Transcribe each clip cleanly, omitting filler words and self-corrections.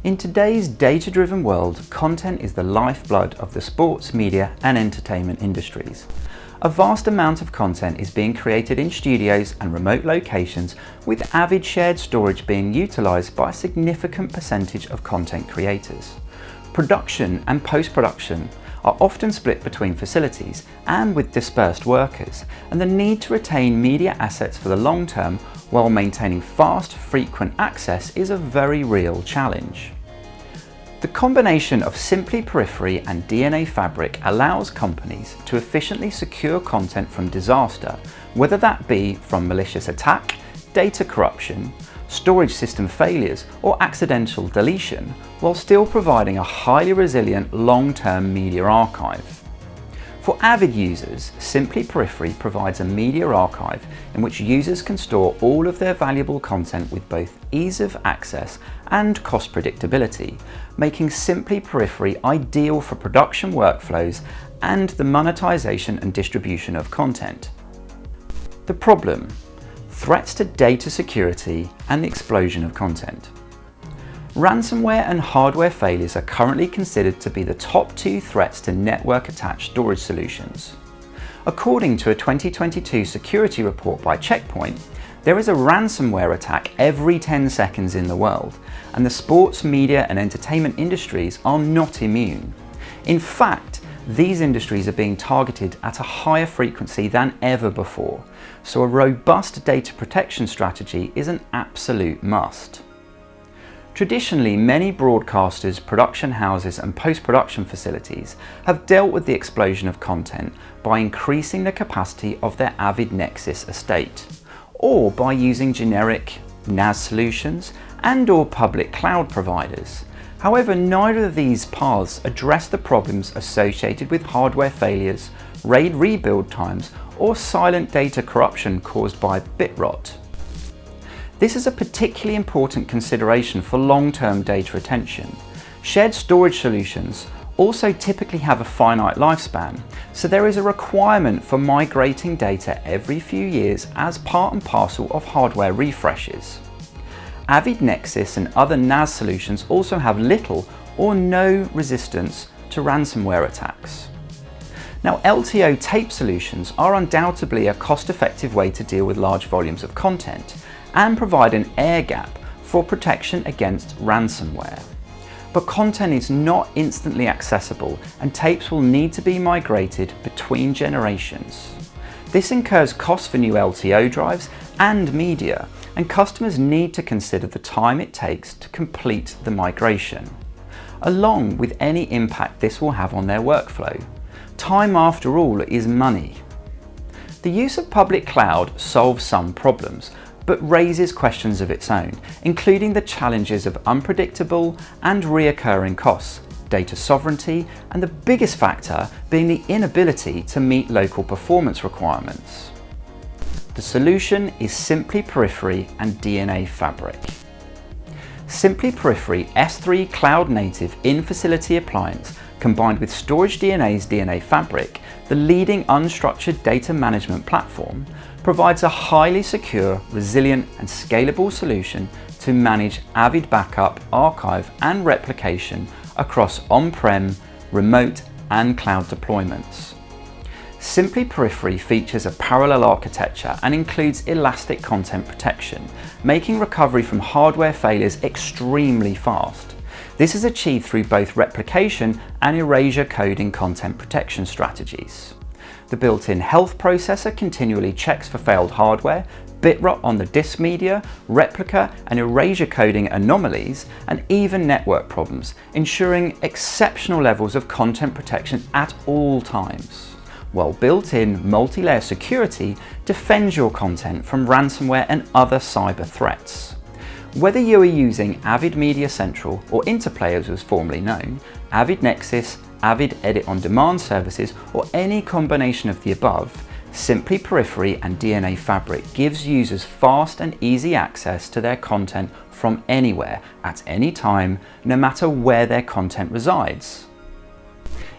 In today's data-driven world, content is the lifeblood of the sports, media and entertainment industries. A vast amount of content is being created in studios and remote locations, with Avid shared storage being utilised by a significant percentage of content creators. Production and post-production are often split between facilities and with dispersed workers, and the need to retain media assets for the long term while maintaining fast, frequent access is a very real challenge. The combination of SymplyPERIFERY and DNAfabric allows companies to efficiently secure content from disaster, whether that be from malicious attack, data corruption, storage system failures or accidental deletion, while still providing a highly resilient long-term media archive. For Avid users, SymplyPERIFERY provides a media archive in which users can store all of their valuable content with both ease of access and cost predictability, making SymplyPERIFERY ideal for production workflows and the monetization and distribution of content. The problem: threats to data security and the explosion of content. Ransomware and hardware failures are currently considered to be the top two threats to network-attached storage solutions. According to a 2022 security report by Check Point, there is a ransomware attack every 10 seconds in the world, and the sports, media and entertainment industries are not immune. In fact, these industries are being targeted at a higher frequency than ever before, so a robust data protection strategy is an absolute must. Traditionally, many broadcasters, production houses and post-production facilities have dealt with the explosion of content by increasing the capacity of their Avid Nexus estate, or by using generic NAS solutions and/or public cloud providers. However, neither of these paths address the problems associated with hardware failures, RAID rebuild times, or silent data corruption caused by bit rot. This is a particularly important consideration for long-term data retention. Shared storage solutions also typically have a finite lifespan, so there is a requirement for migrating data every few years as part and parcel of hardware refreshes. Avid Nexus and other NAS solutions also have little or no resistance to ransomware attacks. Now, LTO tape solutions are undoubtedly a cost-effective way to deal with large volumes of content and provide an air gap for protection against ransomware. But content is not instantly accessible, and tapes will need to be migrated between generations. This incurs costs for new LTO drives and media, and customers need to consider the time it takes to complete the migration, along with any impact this will have on their workflow. Time, after all, is money. The use of public cloud solves some problems, but raises questions of its own, including the challenges of unpredictable and reoccurring costs, data sovereignty, and the biggest factor being the inability to meet local performance requirements. The solution is SymplyPERIFERY and DNAfabric. SymplyPERIFERY S3 cloud-native in-facility appliance combined with Storage DNA's DNAfabric, the leading unstructured data management platform, provides a highly secure, resilient and scalable solution to manage Avid backup, archive and replication across on-prem, remote and cloud deployments. SymplyPERIFERY features a parallel architecture and includes elastic content protection, making recovery from hardware failures extremely fast. This is achieved through both replication and erasure coding content protection strategies. The built-in health processor continually checks for failed hardware, bit rot on the disk media, replica and erasure coding anomalies, and even network problems, ensuring exceptional levels of content protection at all times. While built-in multi-layer security defends your content from ransomware and other cyber threats. Whether you are using Avid Media Central or Interplay as was formerly known, Avid Nexus, Avid Edit On Demand services, or any combination of the above, SymplyPERIFERY and DNAfabric gives users fast and easy access to their content from anywhere, at any time, no matter where their content resides.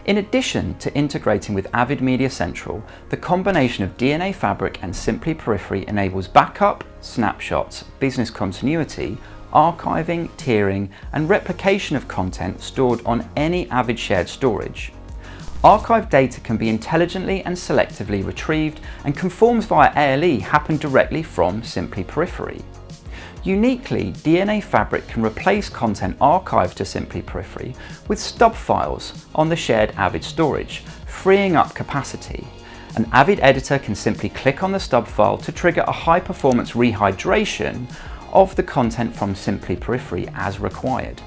In addition to integrating with Avid Media Central, the combination of DNAfabric and SymplyPERIFERY enables backup, snapshots, business continuity, archiving, tiering, and replication of content stored on any Avid shared storage. Archived data can be intelligently and selectively retrieved, and conforms via ALE happen directly from SymplyPERIFERY. Uniquely, DNAfabric can replace content archived to SymplyPERIFERY with stub files on the shared Avid storage, freeing up capacity. An Avid editor can simply click on the stub file to trigger a high-performance rehydration of the content from SymplyPERIFERY as required.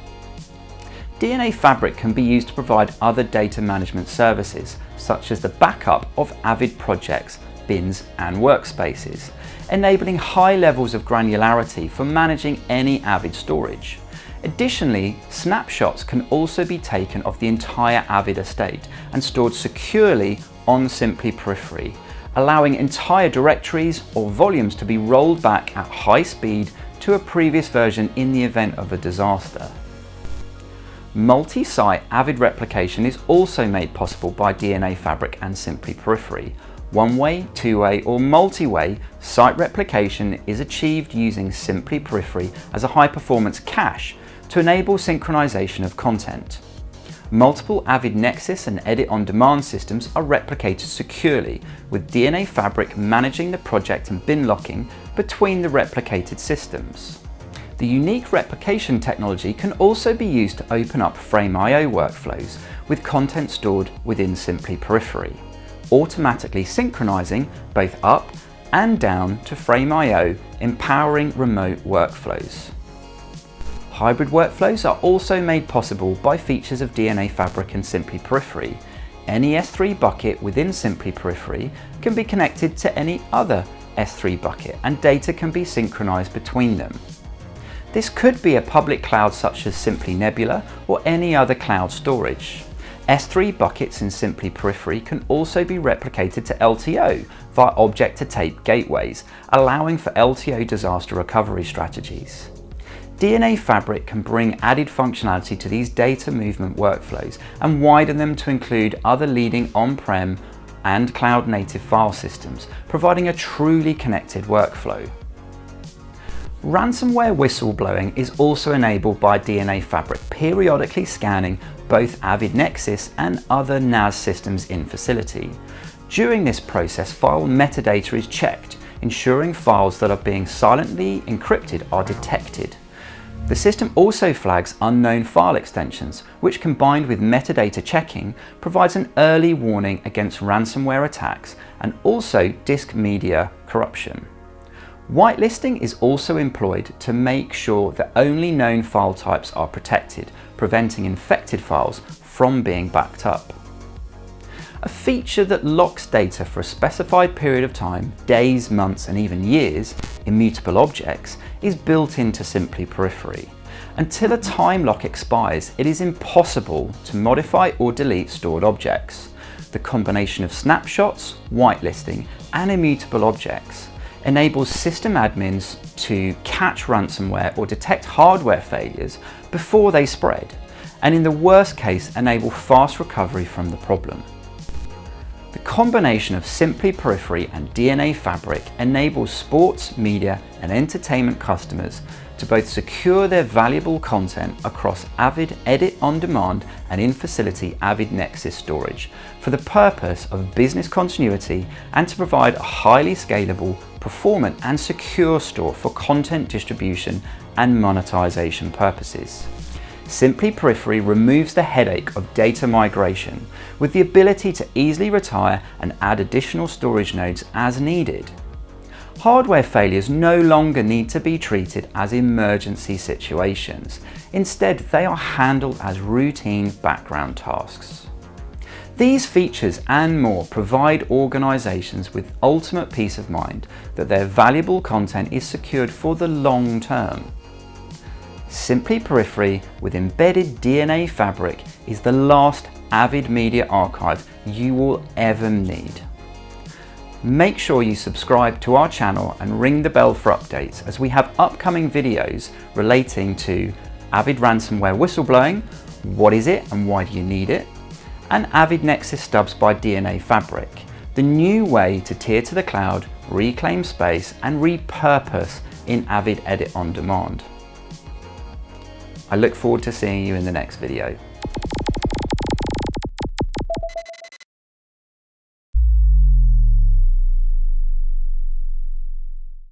DNAfabric can be used to provide other data management services, such as the backup of Avid projects, bins, and workspaces, enabling high levels of granularity for managing any Avid storage. Additionally, snapshots can also be taken of the entire Avid estate and stored securely on SymplyPERIFERY, allowing entire directories or volumes to be rolled back at high speed to a previous version in the event of a disaster. Multi-site Avid replication is also made possible by DNAfabric and SymplyPERIFERY. One-way, two-way, or multi-way site replication is achieved using SymplyPERIFERY as a high-performance cache to enable synchronization of content. Multiple Avid Nexus and Edit On Demand systems are replicated securely, with DNAfabric managing the project and bin locking between the replicated systems. The unique replication technology can also be used to open up Frame.io workflows with content stored within SymplyPERIFERY, automatically synchronizing both up and down to Frame.io, empowering remote workflows. Hybrid workflows are also made possible by features of DNAfabric and SymplyPERIFERY. Any S3 bucket within SymplyPERIFERY can be connected to any other S3 bucket, and data can be synchronized between them. This could be a public cloud such as Symply Nebula or any other cloud storage. S3 buckets in SymplyPERIFERY can also be replicated to LTO via object-to-tape gateways, allowing for LTO disaster recovery strategies. DNAfabric can bring added functionality to these data movement workflows and widen them to include other leading on-prem and cloud-native file systems, providing a truly connected workflow. Ransomware whistleblowing is also enabled by DNAfabric, periodically scanning both Avid Nexus and other NAS systems in facility. During this process, file metadata is checked, ensuring files that are being silently encrypted are detected. The system also flags unknown file extensions, which combined with metadata checking provides an early warning against ransomware attacks and also disk media corruption. Whitelisting is also employed to make sure that only known file types are protected, preventing infected files from being backed up. A feature that locks data for a specified period of time, days, months, and even years, immutable objects, is built into SymplyPERIFERY. Until a time lock expires, it is impossible to modify or delete stored objects. The combination of snapshots, whitelisting, and immutable objects enables system admins to catch ransomware or detect hardware failures before they spread, and in the worst case enable fast recovery from the problem. The combination of SymplyPERIFERY and DNAfabric enables sports, media, and entertainment customers to both secure their valuable content across Avid Edit On Demand and in-facility Avid Nexus storage for the purpose of business continuity and to provide a highly scalable, performant and secure store for content distribution and monetization purposes. SymplyPERIFERY removes the headache of data migration with the ability to easily retire and add additional storage nodes as needed. Hardware failures no longer need to be treated as emergency situations. Instead, they are handled as routine background tasks. These features and more provide organizations with ultimate peace of mind that their valuable content is secured for the long term. SymplyPERIFERY with embedded DNAfabric is the last Avid media archive you will ever need. Make sure you subscribe to our channel and ring the bell for updates, as we have upcoming videos relating to Avid ransomware whistleblowing, what is it and why do you need it, and Avid Nexus stubs by DNAfabric, the new way to tier to the cloud, reclaim space and repurpose in Avid Edit On Demand. I look forward to seeing you in the next video.